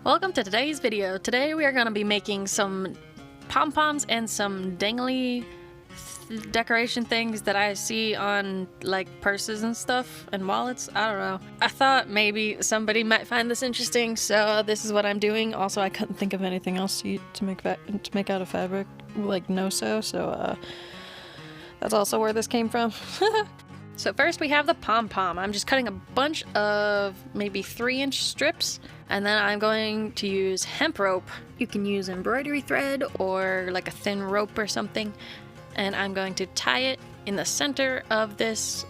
Welcome to today's video. Today we are going to be making some pom-poms and some dangly decoration things that I see on like purses and stuff and wallets. I don't know. I thought maybe somebody might find this interesting, so this is what I'm doing. Also, I couldn't think of anything else to make out of fabric like no-sew, so that's also where this came from. So first we have the pom-pom. I'm just cutting a bunch of maybe 3-inch strips, and then I'm going to use hemp rope. You can use embroidery thread or like a thin rope or something. And I'm going to tie it in the center of this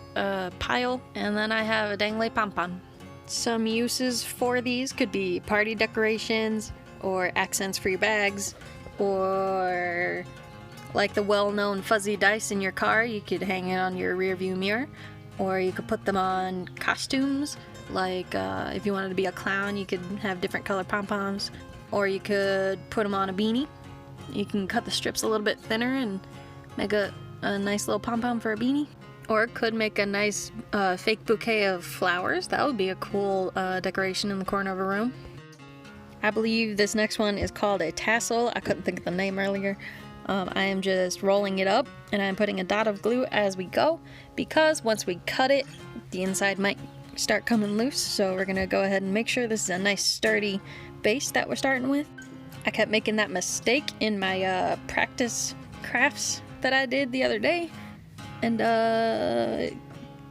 pile, and then I have a dangly pom-pom. Some uses for these could be party decorations or accents for your bags, or like the well-known fuzzy dice in your car, you could hang it on your rear view mirror, or you could put them on costumes, like if you wanted to be a clown, you could have different color pom-poms, or you could put them on a beanie. You can cut the strips a little bit thinner and make a nice little pom-pom for a beanie. Or it could make a nice fake bouquet of flowers. That would be a cool decoration in the corner of a room. I believe this next one is called a tassel. I couldn't think of the name earlier. I am just rolling it up, and I'm putting a dot of glue as we go, because once we cut it, the inside might start coming loose. So we're gonna go ahead and make sure this is a nice sturdy base that we're starting with. I kept making that mistake in my practice crafts that I did the other day, and it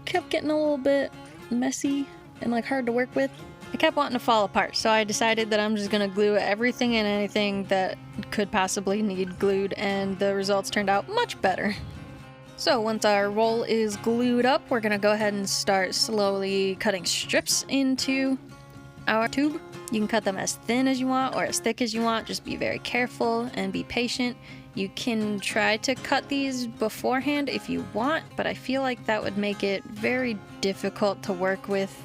kept getting a little bit messy and like hard to work with. It kept wanting to fall apart, so I decided that I'm just gonna glue everything and anything that could possibly need glued, and the results turned out much better. So once our roll is glued up, we're gonna go ahead and start slowly cutting strips into our tube. You can cut them as thin as you want or as thick as you want. Just be very careful and be patient. You can try to cut these beforehand if you want, but I feel like that would make it very difficult to work with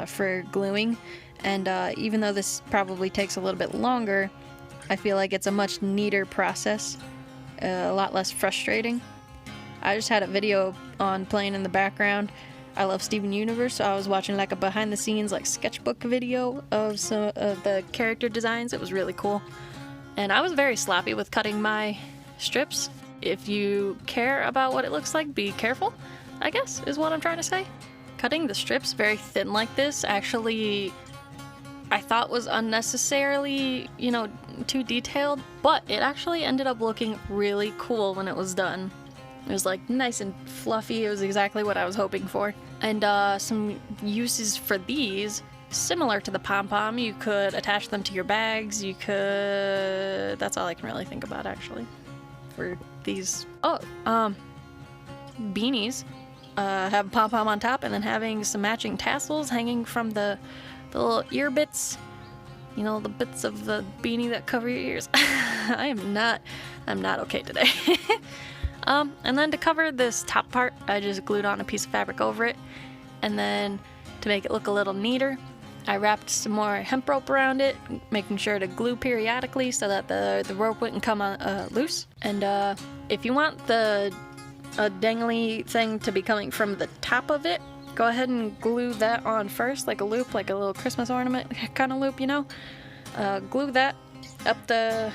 for gluing. And even though this probably takes a little bit longer, I feel like it's a much neater process, a lot less frustrating. I just had a video on playing in the background. I love Steven Universe, so I was watching like a behind the scenes like sketchbook video of some of the character designs. It was really cool. And I was very sloppy with cutting my strips. If you care about what it looks like, be careful, I guess, is what I'm trying to say. Cutting the strips very thin like this actually, I thought was unnecessarily, too detailed, but it actually ended up looking really cool when it was done. It was like nice and fluffy. It was exactly what I was hoping for. And some uses for these, similar to the pom-pom, you could attach them to your bags. You could... That's all I can really think about, actually, for these. Oh, beanies. Have pom-pom on top, and then having some matching tassels hanging from the little ear bits. You know, the bits of the beanie that cover your ears. I'm not okay today. And then to cover this top part, I just glued on a piece of fabric over it. And then to make it look a little neater, I wrapped some more hemp rope around it, making sure to glue periodically so that the rope wouldn't come loose. And if you want the dangly thing to be coming from the top of it, go ahead and glue that on first, like a loop, like a little Christmas ornament kind of loop, glue that up the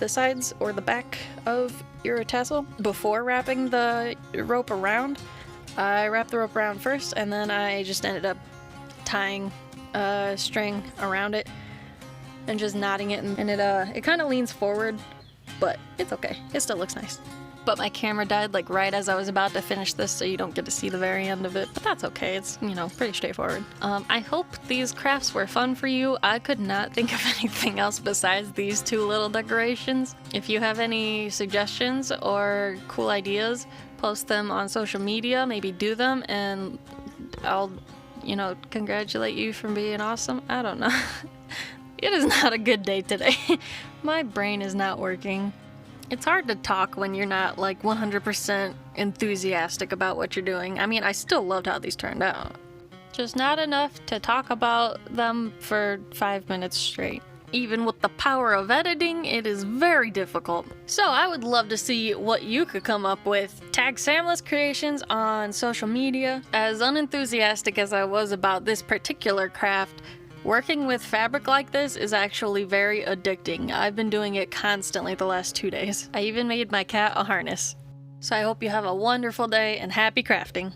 sides or the back of your tassel before wrapping the rope around. I wrapped the rope around first, and then I just ended up tying a string around it and just knotting it, and it kind of leans forward, but it's okay. It still looks nice. But my camera died like right as I was about to finish this, so you don't get to see the very end of it, but that's okay. It's, pretty straightforward. I hope these crafts were fun for you. I could not think of anything else besides these two little decorations. If you have any suggestions or cool ideas, post them on social media, maybe do them, and I'll, congratulate you for being awesome. I don't know. It is not a good day today. My brain is not working. It's hard to talk when you're not like 100% enthusiastic about what you're doing. I mean, I still loved how these turned out. Just not enough to talk about them for 5 minutes straight. Even with the power of editing, it is very difficult. So I would love to see what you could come up with. Tag samlescreations on social media. As unenthusiastic as I was about this particular craft, Working with fabric like this is actually very addicting. I've been doing it constantly the last 2 days. I even made my cat a harness. So I hope you have a wonderful day and happy crafting.